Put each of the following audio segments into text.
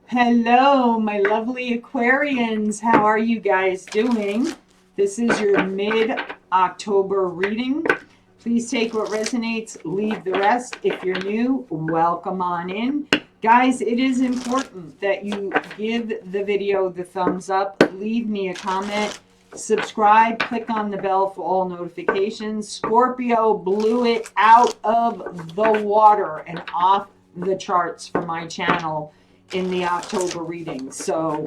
Hello, my lovely Aquarians. How are you guys doing? This is your mid-October reading. Please take what resonates, leave the rest. If you're new, welcome on in. Guys, it is important that you give the video the thumbs up, leave me a comment, subscribe, click on the bell for all notifications. Scorpio blew it out of the water and off the charts for my channel in the October reading. So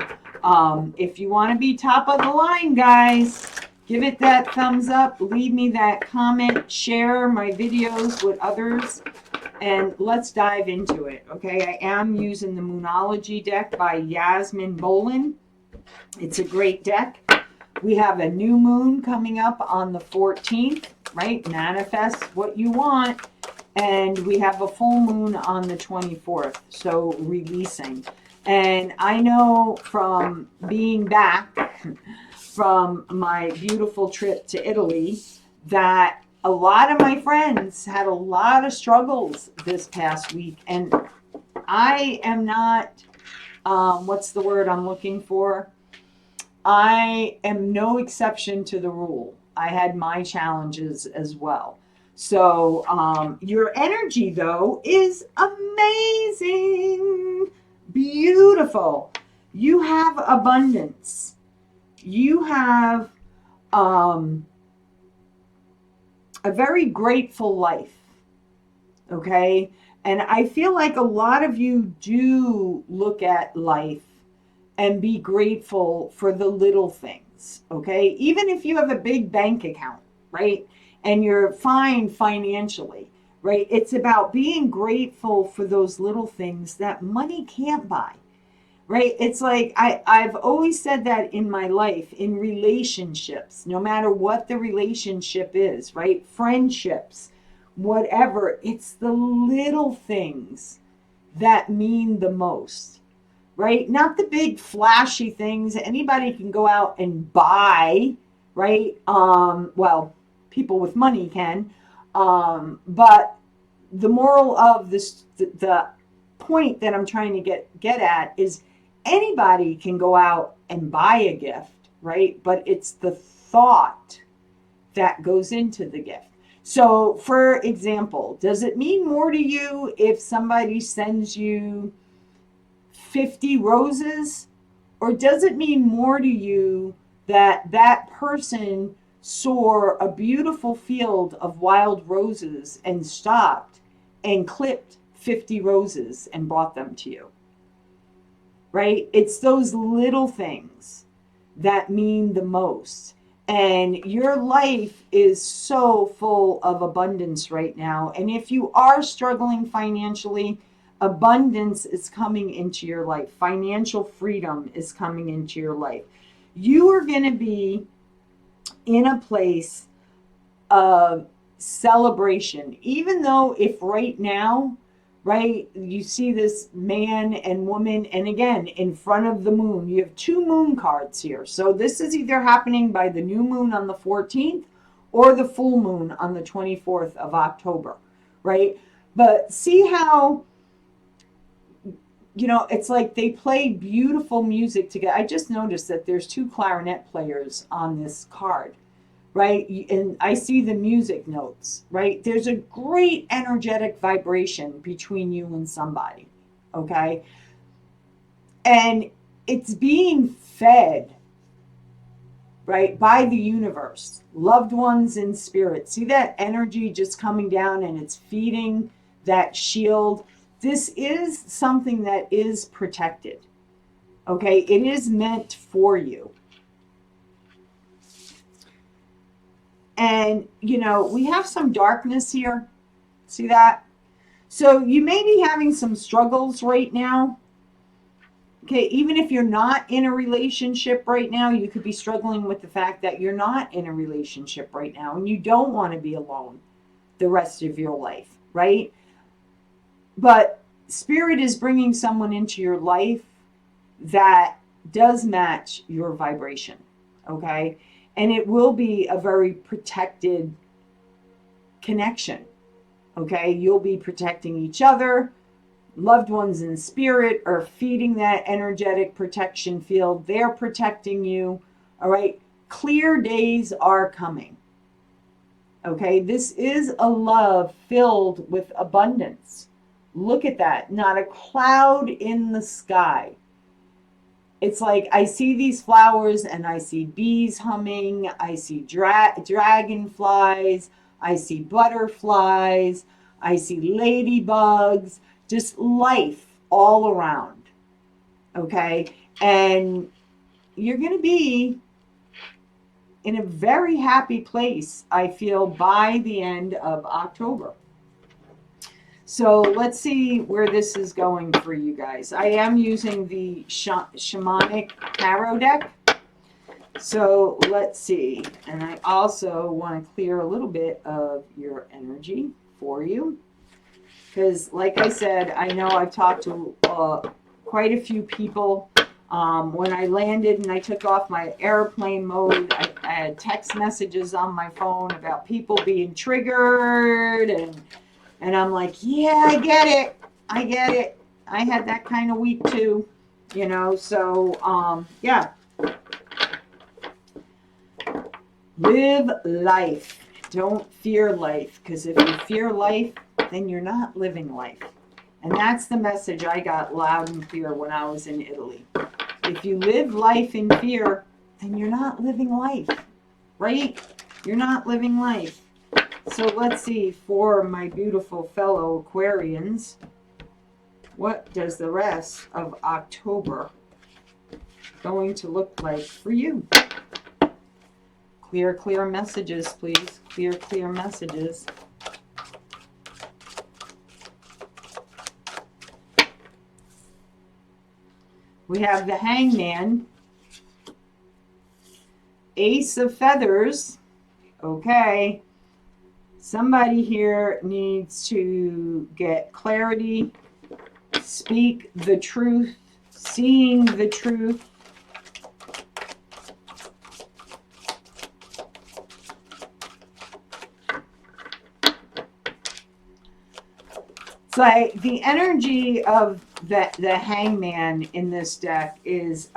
if you want to be top of the line, guys, give it that thumbs up, leave me that comment, share my videos with others, and let's dive into it. Okay, I am using the Moonology deck by Yasmin Bolin. It's a great deck. We have a new moon coming up on the 14th, right? Manifest what you want. And we have a full moon on the 24th, so releasing. And I know from being back from my beautiful trip to Italy that a lot of my friends had a lot of struggles this past week. And I am not, what's the word I'm looking for? I am no exception to the rule. I had my challenges as well. So your energy, though, is amazing, beautiful. You have abundance. You have a very grateful life, okay? And I feel like a lot of you do look at life and be grateful for the little things, okay? Even if you have a big bank account, right? And you're fine financially, right? It's about being grateful for those little things that money can't buy, right? It's like I've always said that in my life, in relationships, no matter what the relationship is, right? Friendships, whatever, it's the little things that mean the most, right? Not the big flashy things anybody can go out and buy, right? Well, people with money can, but the moral of this, the point that I'm trying to get at is anybody can go out and buy a gift, right? But it's the thought that goes into the gift. So, for example, does it mean more to you if somebody sends you 50 roses? Or does it mean more to you that that person saw a beautiful field of wild roses and stopped and clipped 50 roses and brought them to you? Right? It's those little things that mean the most. And your life is so full of abundance right now. And if you are struggling financially, abundance is coming into your life. Financial freedom is coming into your life. You are going to be in a place of celebration, even though if right now, right, you see this man and woman, and again, in front of the moon, you have two moon cards here. So this is either happening by the new moon on the 14th or the full moon on the 24th of October, right? But see how, it's like they play beautiful music together. I just noticed that there's two clarinet players on this card, right? And I see the music notes, right? There's a great energetic vibration between you and somebody, okay? And it's being fed, right, by the universe, loved ones in spirit. See that energy just coming down and it's feeding that shield. This is something that is protected, okay? It is meant for you. And, we have some darkness here. See that? So you may be having some struggles right now. Okay, even if you're not in a relationship right now, you could be struggling with the fact that you're not in a relationship right now and you don't want to be alone the rest of your life, right? But Spirit is bringing someone into your life that does match your vibration, okay? And it will be a very protected connection, okay? You'll be protecting each other. loved ones in spirit are feeding that energetic protection field. They're protecting you. All right. Clear days are coming. Okay. This is a love filled with abundance. Look at that. Not a cloud in the sky. It's like I see these flowers and I see bees humming. I see dragonflies. I see butterflies. I see ladybugs. Just life all around. Okay. And you're going to be in a very happy place, I feel, by the end of October. So let's see where this is going for you guys. I am using the Shamanic Tarot deck. So let's see. And I also want to clear a little bit of your energy for you. Because like I said, I know I've talked to quite a few people. When I landed and I took off my airplane mode, I had text messages on my phone about people being triggered. And I'm like, yeah, I get it. I get it. I had that kind of week too, you know. So, yeah. Live life. Don't fear life. Because if you fear life, then you're not living life. And that's the message I got loud and clear when I was in Italy. If you live life in fear, then you're not living life, right? You're not living life. So let's see, for my beautiful fellow Aquarians, what does the rest of October going to look like for you? Clear, clear messages, please. Clear, clear messages. We have the Hangman, Ace of Feathers. Okay. Somebody here needs to get clarity, speak the truth, seeing the truth. So the energy of the Hangman in this deck is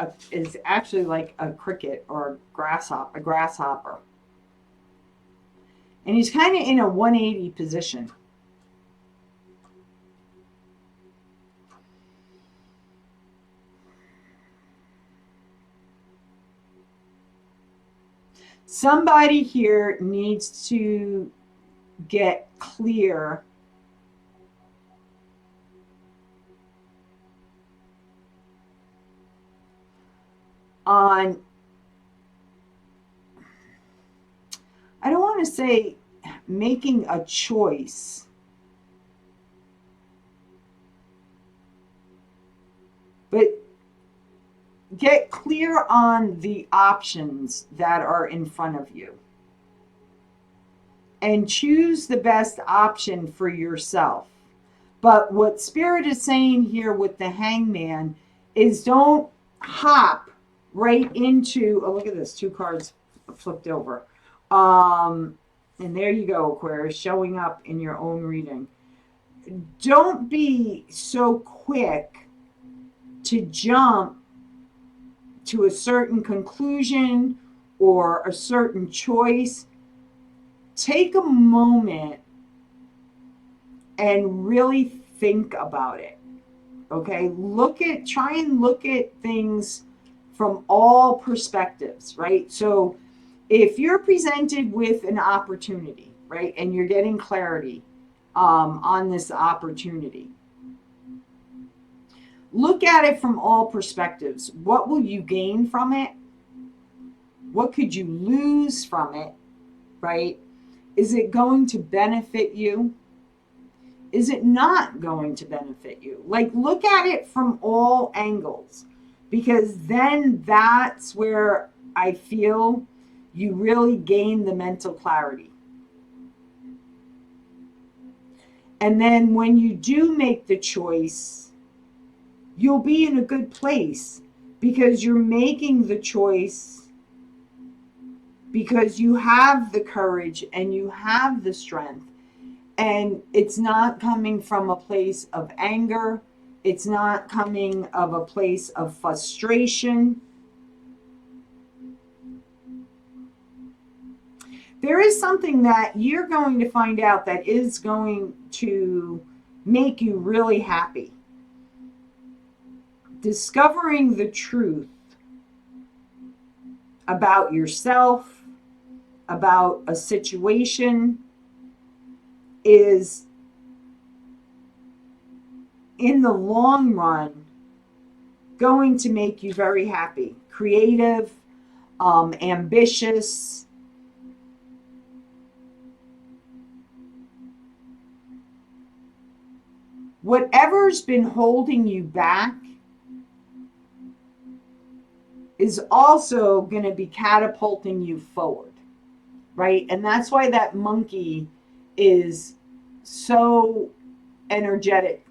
actually like a cricket or a grasshopper. And he's kind of in a 180 position. Somebody here needs to get clear on, I don't want to say making a choice, but get clear on the options that are in front of you and choose the best option for yourself. But what Spirit is saying here with the Hangman is don't hop right into, oh, look at this, 2 cards flipped over. And there you go, Aquarius, showing up in your own reading. Don't be so quick to jump to a certain conclusion or a certain choice. Take a moment and really think about it. Okay, try and look at things from all perspectives, right? So if you're presented with an opportunity, right, and you're getting clarity on this opportunity, look at it from all perspectives. What will you gain from it? What could you lose from it, right? Is it going to benefit you? Is it not going to benefit you? Like, look at it from all angles, because then that's where I feel you really gain the mental clarity. And then when you do make the choice, you'll be in a good place because you're making the choice because you have the courage and you have the strength. And it's not coming from a place of anger. It's not coming of a place of frustration. There is something that you're going to find out that is going to make you really happy. Discovering the truth about yourself, about a situation, is in the long run going to make you very happy, creative, ambitious. Whatever's been holding you back is also going to be catapulting you forward, right? And that's why that monkey is so energetic,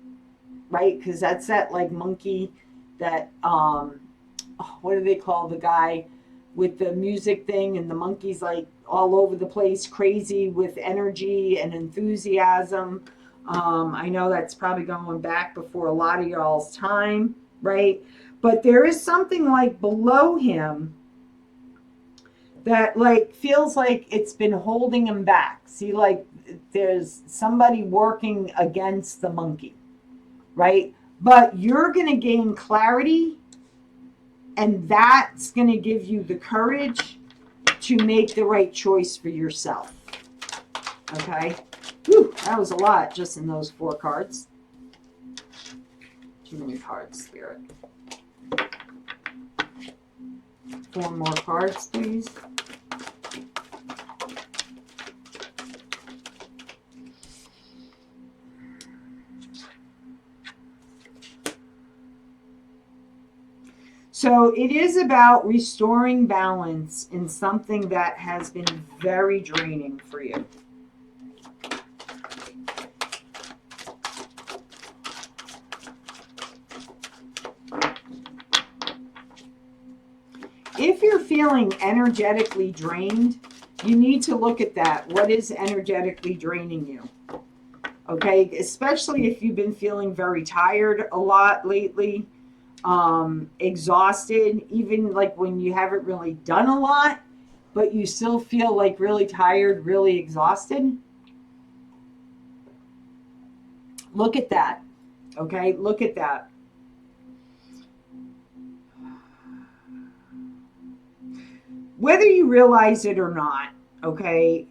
right? Because that's that like monkey that, what do they call the guy with the music thing, and the monkey's like all over the place, crazy with energy and enthusiasm. I know that's probably going back before a lot of y'all's time, right? But there is something like below him that like feels like it's been holding him back. See, like there's somebody working against the monkey, right? But you're going to gain clarity, and that's going to give you the courage to make the right choice for yourself. Okay? Whew, that was a lot just in those 4 cards. Too many cards, Spirit. 4 more cards, please. So it is about restoring balance in something that has been very draining for you. If you're feeling energetically drained, you need to look at that. What is energetically draining you? Okay, especially if you've been feeling very tired a lot lately, exhausted, even like when you haven't really done a lot, but you still feel like really tired, really exhausted. Look at that. Okay, look at that. Whether you realize it or not, okay,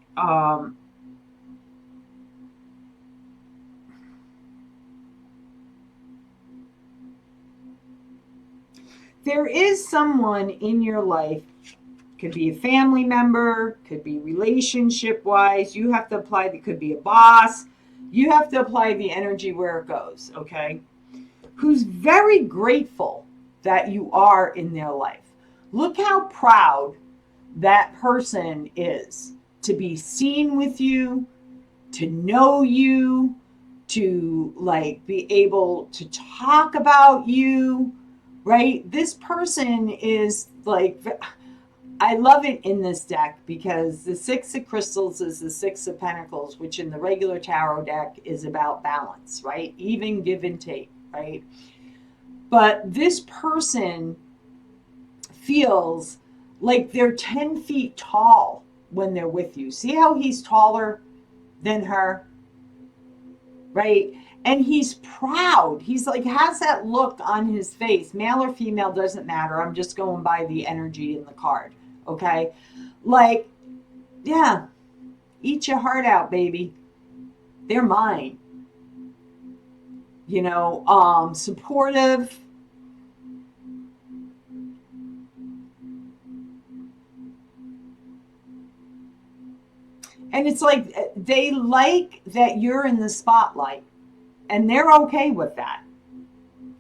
there is someone in your life, could be a family member, could be relationship wise. You have to apply, it could be a boss. You have to apply the energy where it goes, okay? Who's very grateful that you are in their life. Look how proud that person is to be seen with you, to know you, to like be able to talk about you, right? This person is like, I love it in this deck because the 6 of crystals is the 6 of pentacles, which in the regular tarot deck is about balance, right? Even give and take, right? But this person feels like they're 10 feet tall when they're with you. See how he's taller than her, right? And he's proud. He's like, has that look on his face. Male or female doesn't matter. I'm just going by the energy in the card, okay? Like, yeah, eat your heart out, baby. They're mine. You know, supportive. And it's like they like that you're in the spotlight, and they're okay with that.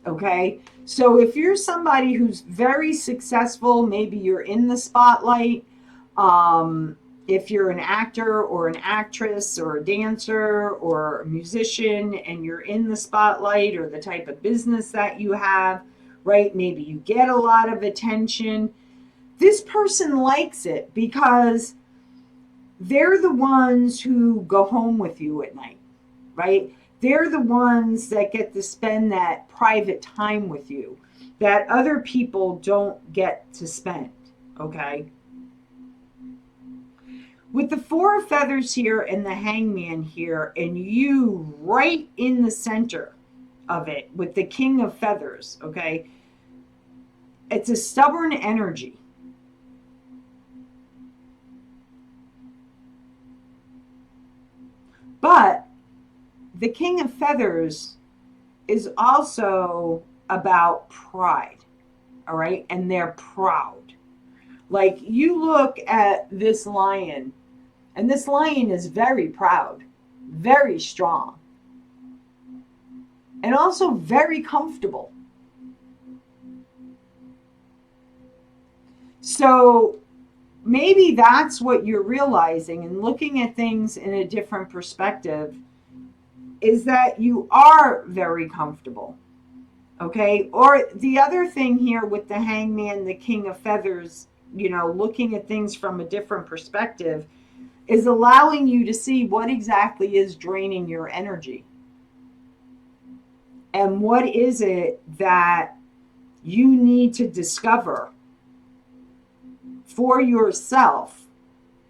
Okay? So if you're somebody who's very successful, maybe you're in the spotlight. If you're an actor or an actress or a dancer or a musician and you're in the spotlight, or the type of business that you have, right? Maybe you get a lot of attention. This person likes it because they're the ones who go home with you at night, right? They're the ones that get to spend that private time with you that other people don't get to spend. Okay? With the Four of Feathers here and the Hangman here, and you right in the center of it with the King of Feathers, okay? It's a stubborn energy. But the King of Feathers is also about pride, all right? And they're proud. Like, you look at this lion, and this lion is very proud, very strong, and also very comfortable. So maybe that's what you're realizing and looking at things in a different perspective, is that you are very comfortable. Okay? Or the other thing here with the Hangman, the King of Feathers, looking at things from a different perspective is allowing you to see what exactly is draining your energy. And what is it that you need to discover for yourself.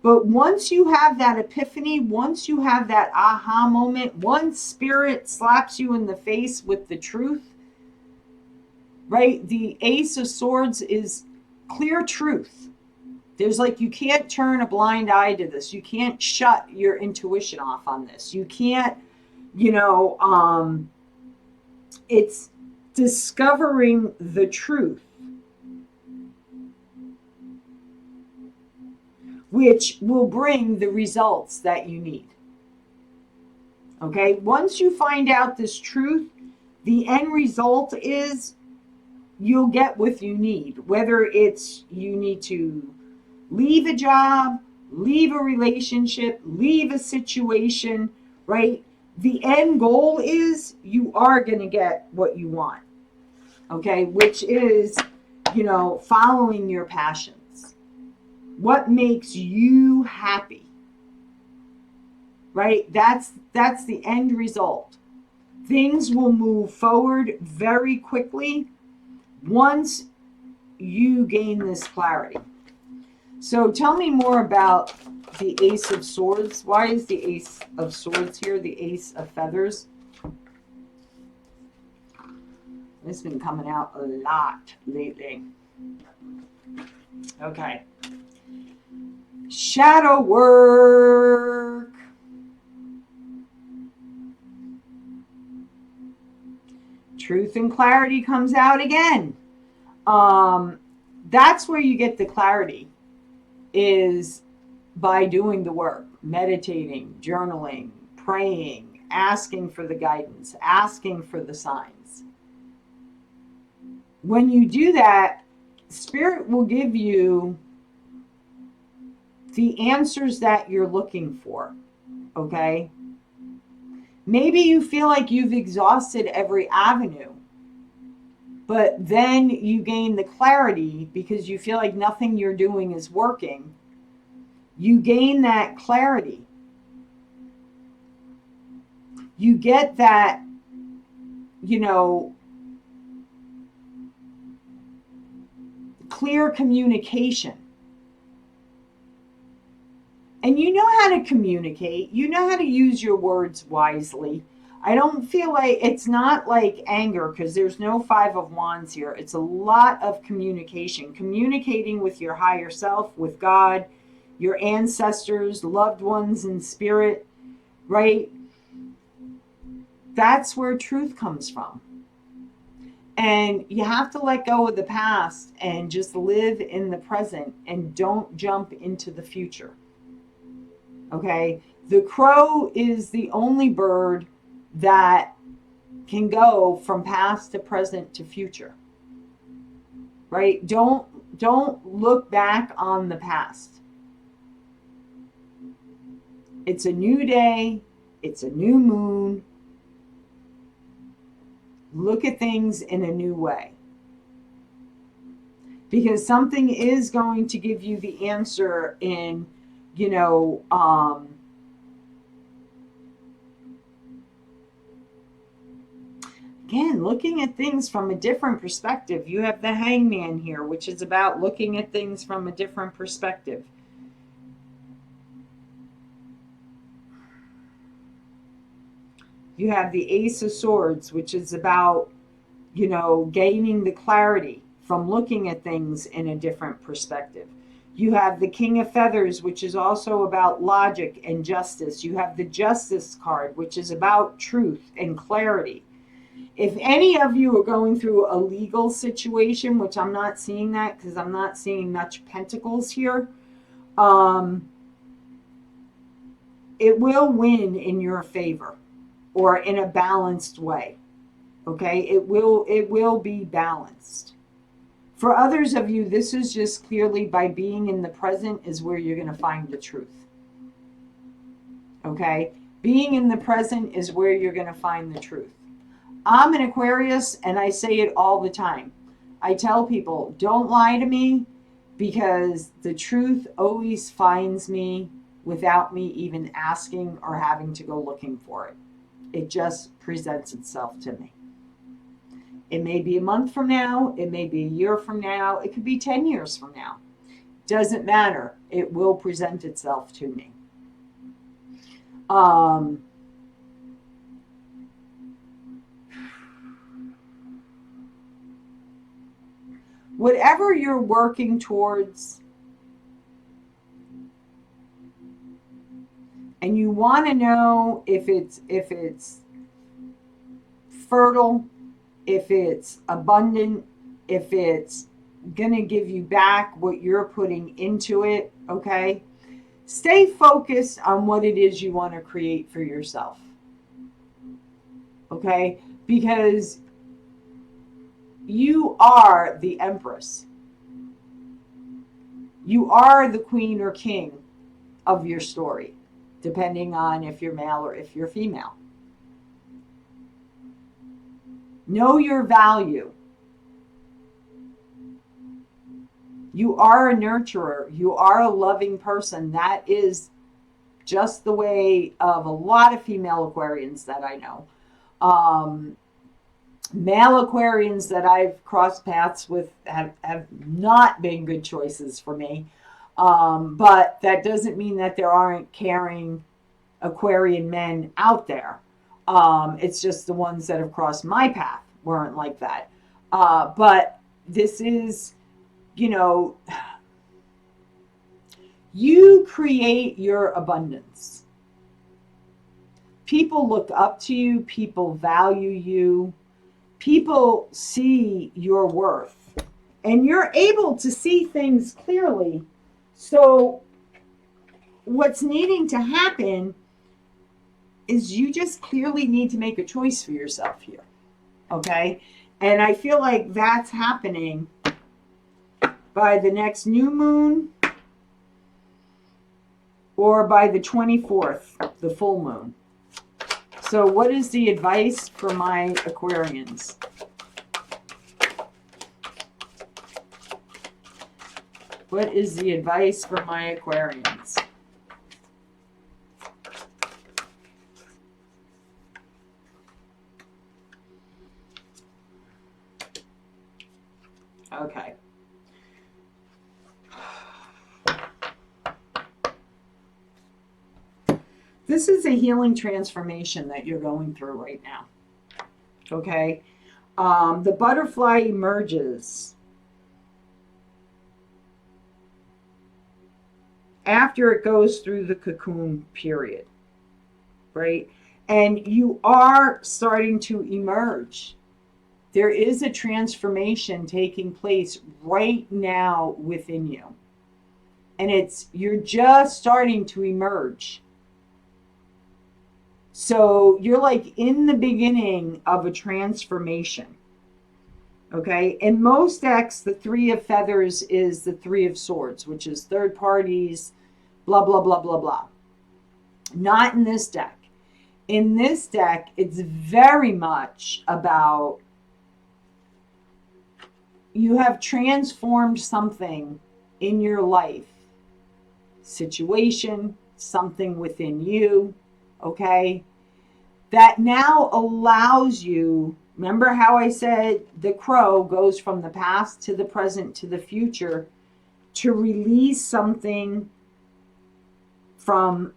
But once you have that epiphany, once you have that aha moment, once spirit slaps you in the face with the truth, right? The Ace of Swords is clear truth. There's you can't turn a blind eye to this. You can't shut your intuition off on this. You can't, it's discovering the truth, which will bring the results that you need. Okay, once you find out this truth, the end result is you'll get what you need. Whether it's you need to leave a job, leave a relationship, leave a situation, right? The end goal is you are going to get what you want. Okay, which is, following your passion. What makes you happy, right? That's the end result. Things will move forward very quickly once you gain this clarity. So tell me more about the Ace of Swords. Why is the Ace of Swords here, the Ace of Feathers? It's been coming out a lot lately. Okay. Shadow work. Truth and clarity comes out again. That's where you get the clarity, is by doing the work, meditating, journaling, praying, asking for the guidance, asking for the signs. When you do that, Spirit will give you the answers that you're looking for. Okay? Maybe you feel like you've exhausted every avenue, but then you gain the clarity because you feel like nothing you're doing is working. You gain that clarity. You get that, clear communication. And you know how to communicate. You know how to use your words wisely. I don't feel like it's not like anger, because there's no Five of Wands here. It's a lot of communication. Communicating with your higher self, with God, your ancestors, loved ones in spirit, right? That's where truth comes from. And you have to let go of the past and just live in the present and don't jump into the future. Okay? The crow is the only bird that can go from past to present to future. Right? Don't look back on the past. It's a new day. It's a new moon. Look at things in a new way. Because something is going to give you the answer in, Again, looking at things from a different perspective. You have the Hangman here, which is about looking at things from a different perspective. You have the Ace of Swords, which is about, gaining the clarity from looking at things in a different perspective. You have the King of Feathers, which is also about logic and justice. You have the Justice card, which is about truth and clarity. If any of you are going through a legal situation, which I'm not seeing that because I'm not seeing much pentacles here, it will win in your favor or in a balanced way. Okay, it will be balanced. For others of you, this is just clearly by being in the present is where you're going to find the truth. Okay, being in the present is where you're going to find the truth. I'm an Aquarius, and I say it all the time. I tell people, don't lie to me, because the truth always finds me without me even asking or having to go looking for it. It just presents itself to me. It may be a month from now. It may be a year from now. It could be 10 years from now. Doesn't matter. It will present itself to me. Whatever you're working towards, and you want to know if it's fertile, if it's abundant, if it's going to give you back what you're putting into it, okay? Stay focused on what it is you want to create for yourself, okay? Because you are the Empress. You are the Queen or King of your story, depending on if you're male or if you're female. Know your value. You are a nurturer. You are a loving person. That is just the way of a lot of female Aquarians that I know. Male Aquarians that I've crossed paths with have not been good choices for me. But that doesn't mean that there aren't caring Aquarian men out there. It's just the ones that have crossed my path weren't like that. But this is, you create your abundance. People look up to you. People value you. People see your worth. And you're able to see things clearly. So what's needing to happen is you just clearly need to make a choice for yourself here. Okay? And I feel like that's happening by the next new moon or by the 24th, the full moon. So what is the advice for my Aquarians? What is the advice for my Aquarians? Okay. This is a healing transformation that you're going through right now. Okay? The butterfly emerges after it goes through the cocoon period, right? And you are starting to emerge. There is a transformation taking place right now within you. And you're just starting to emerge. So you're like in the beginning of a transformation. Okay? In most decks, the Three of Feathers is the Three of Swords, which is third parties, blah, blah, blah, blah, blah. Not in this deck. In this deck, it's very much about you have transformed something in your life, situation, something within you, okay, that now allows you Remember how I said the crow goes from the past to the present to the future to release something from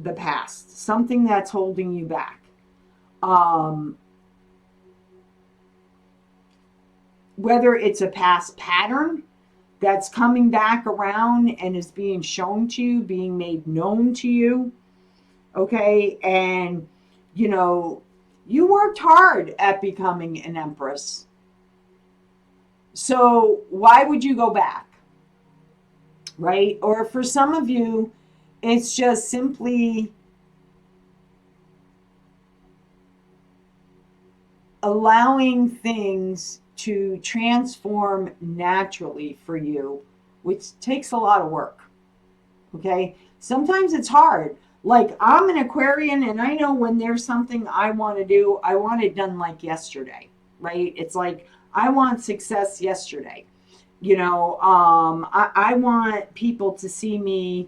the past, something that's holding you back. Whether it's a past pattern that's coming back around and is being shown to you, being made known to you, okay? And, you know, you worked hard at becoming an empress. So why would you go back? Right? Or for some of you, it's just simply allowing things to transform naturally for you, which takes a lot of work. Okay? Sometimes it's hard. Like, I'm an Aquarian, and I know when there's something I want to do, I want it done like yesterday, right? It's like, I want success yesterday. You know, I want people to see me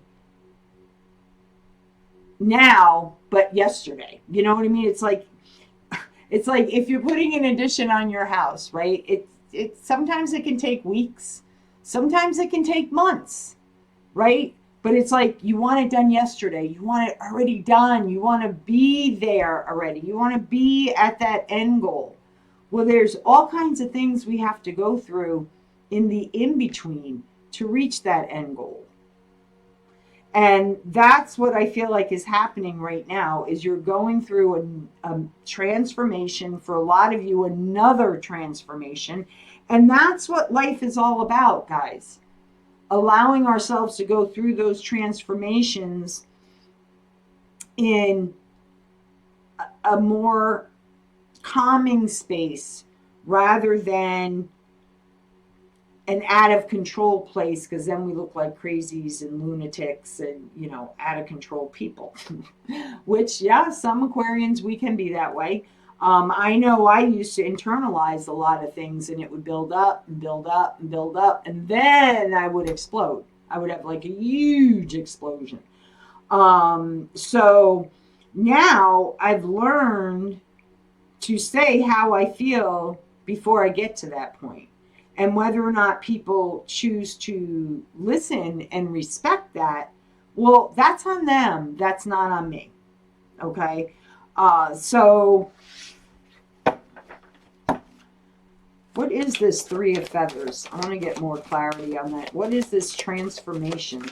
now, but yesterday. You know what I mean? It's like if you're putting an addition on your house, right? It sometimes it can take weeks, sometimes it can take months, right? But it's like you want it done yesterday. You want it already done. You want to be there already. You want to be at that end goal. Well, there's all kinds of things we have to go through in the in-between to reach that end goal. And that's what I feel like is happening right now is you're going through a transformation, for a lot of you, another transformation. And that's what life is all about, guys. Allowing ourselves to go through those transformations in a more calming space rather than an out of control place, because then we look like crazies and lunatics and, you know, out of control people. Which, yeah, some Aquarians, we can be that way. I know I used to internalize a lot of things, and it would build up and build up and build up, and then I would explode. I would have like a huge explosion. So now I've learned to say how I feel before I get to that point. And whether or not people choose to listen and respect that, well, that's on them. That's not on me. Okay? So what is this Three of Feathers? I want to get more clarity on that. What is this transformation?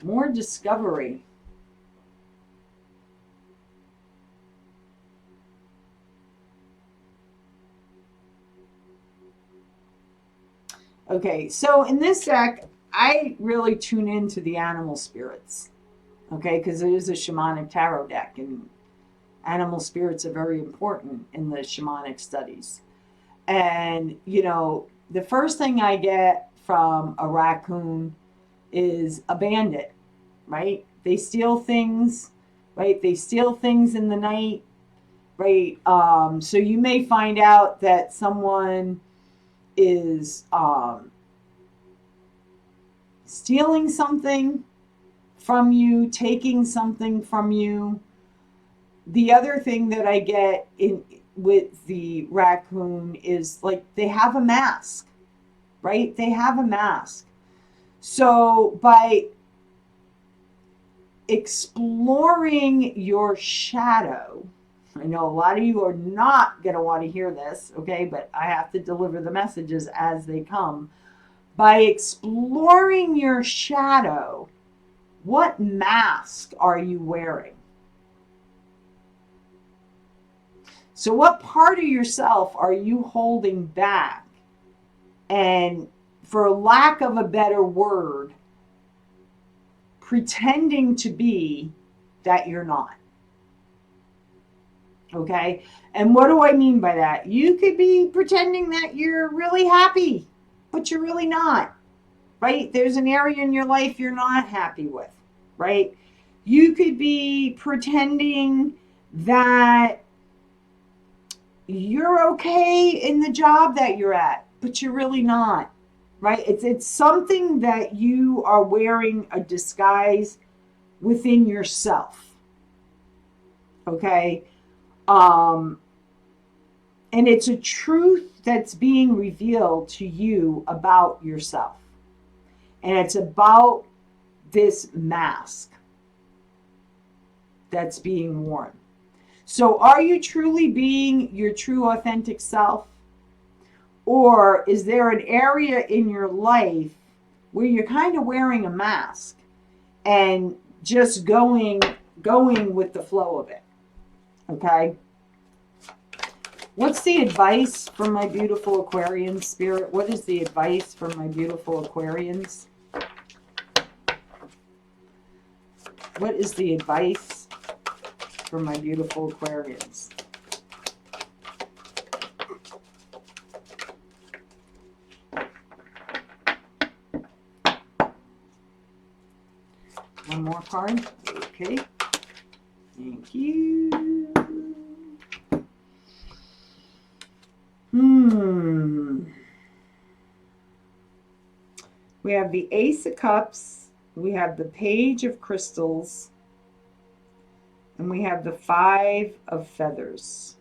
More discovery. Okay, so in this deck, I really tune into the animal spirits, okay, because it is a shamanic tarot deck, and animal spirits are very important in the shamanic studies. And, you know, the first thing I get from a raccoon is a bandit, right? They steal things, right? They steal things in the night, right? So you may find out that someone is stealing something from you, taking something from you. The other thing that I get in with the raccoon is like they have a mask, right? They have a mask. So by exploring your shadow, I know a lot of you are not going to want to hear this, okay, but I have to deliver the messages as they come. By exploring your shadow, what mask are you wearing? So what part of yourself are you holding back? And for lack of a better word, pretending to be that you're not. Okay? And what do I mean by that? You could be pretending that you're really happy, but you're really not. Right? There's an area in your life you're not happy with. Right? You could be pretending that you're okay in the job that you're at, but you're really not. Right? It's something that you are wearing a disguise within yourself. Okay? And it's a truth that's being revealed to you about yourself. And it's about this mask that's being worn. So are you truly being your true authentic self? Or is there an area in your life where you're kind of wearing a mask and just going with the flow of it? Okay? What's the advice for my beautiful Aquarian spirit? What is the advice for my beautiful Aquarians? What is the advice for my beautiful Aquarians? One more card. Okay. Thank you. We have the Ace of Cups. We have the Page of Crystals. And we have the Five of Feathers.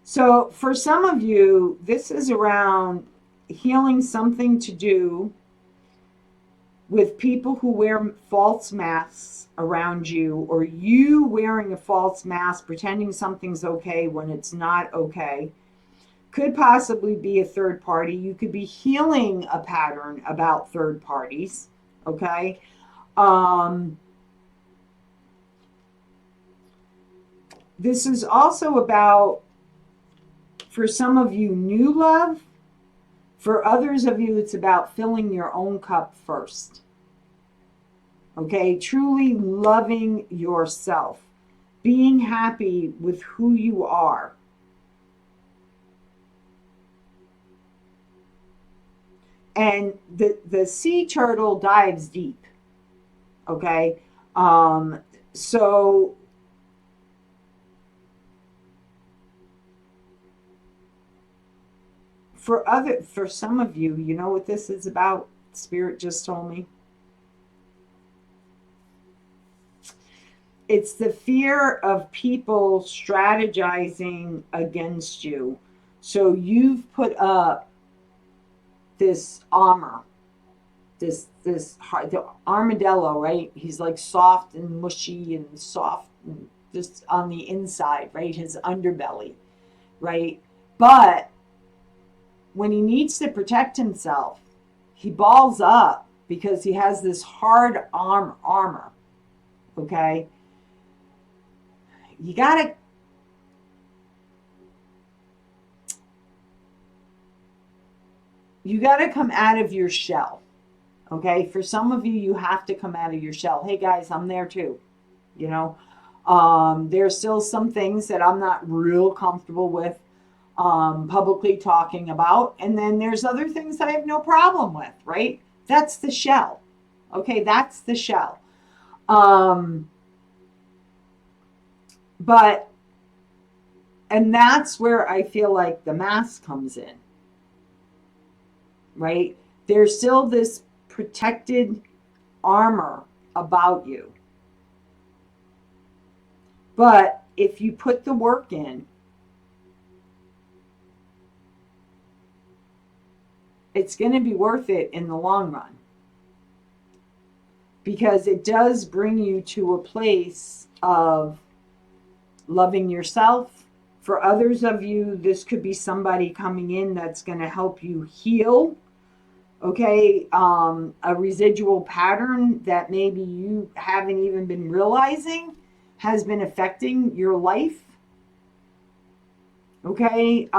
So for some of you, this is around healing something to do with people who wear false masks around you, or you wearing a false mask, pretending something's okay when it's not okay. Could possibly be a third party. You could be healing a pattern about third parties, okay? This is also about, for some of you, new love. For others of you, it's about filling your own cup first. Okay, truly loving yourself, being happy with who you are. And the sea turtle dives deep. Okay, so for some of you, you know what this is about? Spirit just told me. It's the fear of people strategizing against you. So you've put up this armor, the armadillo, right? He's like soft and mushy and soft and just on the inside, right? His underbelly, right? But when he needs to protect himself, he balls up because he has this hard armor, okay? You gotta come out of your shell. Okay, for some of you, you have to come out of your shell. Hey guys, I'm there too. You know, there's still some things that I'm not real comfortable with publicly talking about, and then there's other things I have no problem with. Right? That's the shell. Okay, that's the shell. But, and that's where I feel like the mask comes in, right? There's still this protected armor about you. But if you put the work in, it's going to be worth it in the long run. Because it does bring you to a place of loving yourself. For others of you, this could be somebody coming in that's going to help you heal, okay, a residual pattern that maybe you haven't even been realizing has been affecting your life, okay.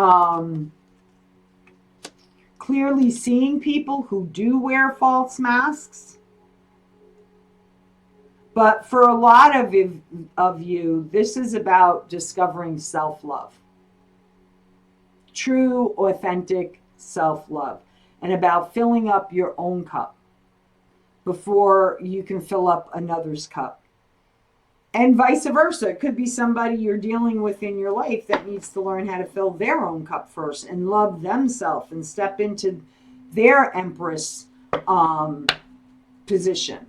Clearly seeing people who do wear false masks. But for a lot of you, this is about discovering self-love. True, authentic self-love. And about filling up your own cup before you can fill up another's cup. And vice versa. It could be somebody you're dealing with in your life that needs to learn how to fill their own cup first and love themselves and step into their Empress position.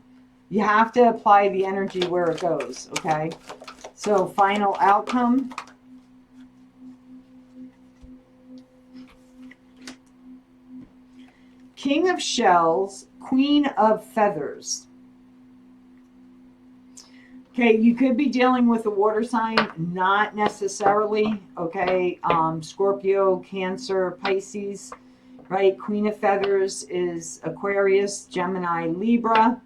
You have to apply the energy where it goes, okay? So, final outcome. King of Shells, Queen of Feathers. Okay, you could be dealing with a water sign, not necessarily, okay? Scorpio, Cancer, Pisces, right? Queen of Feathers is Aquarius, Gemini, Libra.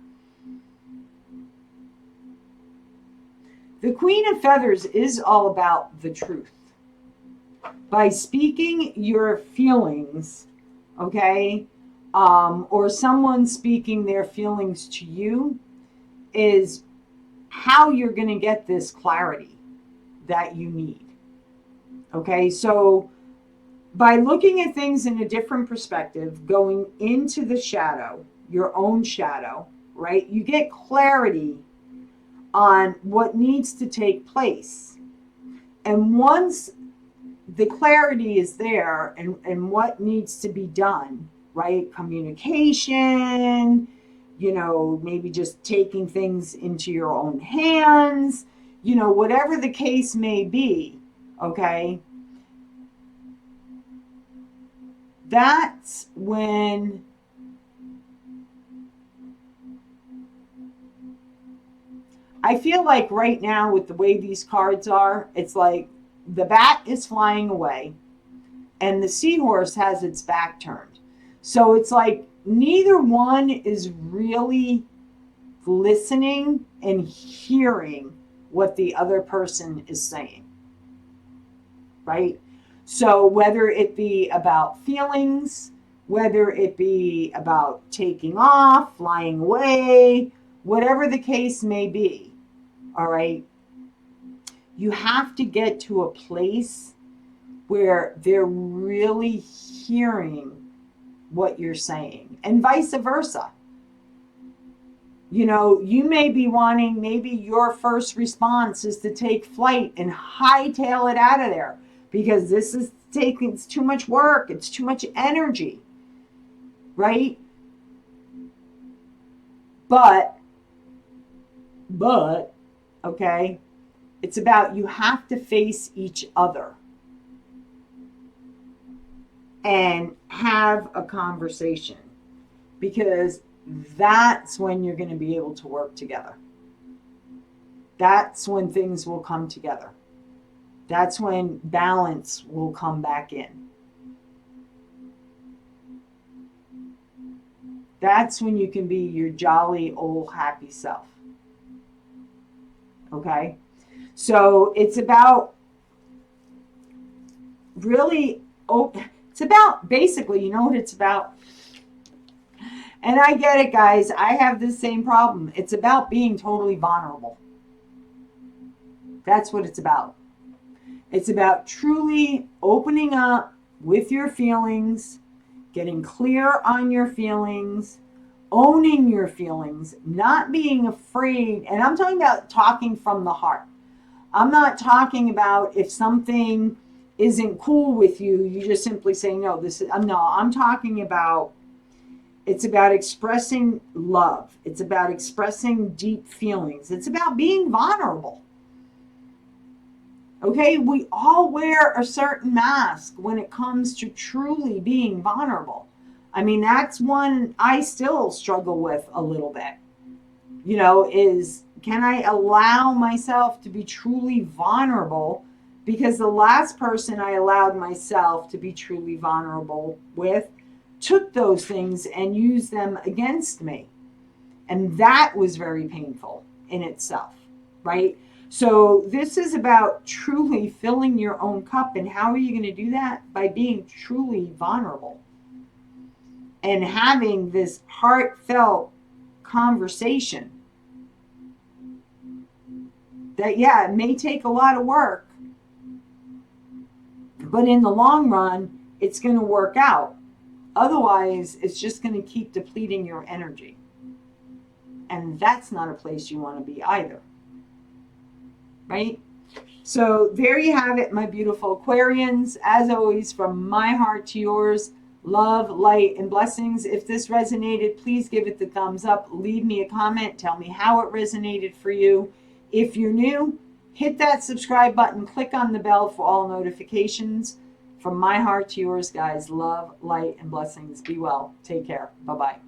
The Queen of Feathers is all about the truth. By speaking your feelings, okay, or someone speaking their feelings to you is how you're going to get this clarity that you need. Okay, so by looking at things in a different perspective, going into the shadow, your own shadow, right, you get clarity on what needs to take place. And once the clarity is there and what needs to be done, right, communication, you know, maybe just taking things into your own hands, you know, whatever the case may be, okay, that's when I feel like right now with the way these cards are, it's like the bat is flying away and the seahorse has its back turned. So it's like neither one is really listening and hearing what the other person is saying, right? So whether it be about feelings, whether it be about taking off, flying away, whatever the case may be, all right, you have to get to a place where they're really hearing what you're saying and vice versa. You know, you may be wanting, maybe your first response is to take flight and hightail it out of there because this is taking, it's too much work, it's too much energy, right? But, okay, it's about you have to face each other and have a conversation because that's when you're going to be able to work together. That's when things will come together. That's when balance will come back in. That's when you can be your jolly old happy self. Okay? So it's about really, it's about basically, you know what it's about? And I get it, guys. I have this same problem. It's about being totally vulnerable. That's what it's about. It's about truly opening up with your feelings, getting clear on your feelings, owning your feelings, not being afraid. And I'm talking about talking from the heart. I'm not talking about if something isn't cool with you, you just simply say, no, this is, no, I'm talking about, it's about expressing love. It's about expressing deep feelings. It's about being vulnerable. Okay, we all wear a certain mask when it comes to truly being vulnerable. I mean, that's one I still struggle with a little bit. You know, is can I allow myself to be truly vulnerable? Because the last person I allowed myself to be truly vulnerable with took those things and used them against me. And that was very painful in itself, right? So this is about truly filling your own cup. And how are you going to do that? By being truly vulnerable and having this heartfelt conversation that, yeah, it may take a lot of work, but in the long run, it's going to work out. Otherwise, it's just going to keep depleting your energy. And that's not a place you want to be either. right? So there you have it, my beautiful Aquarians. As always, from my heart to yours, love, light, and blessings. If this resonated, please give it the thumbs up. Leave me a comment. Tell me how it resonated for you. If you're new, hit that subscribe button. Click on the bell for all notifications. From my heart to yours, guys, love, light, and blessings. Be well. Take care. Bye-bye.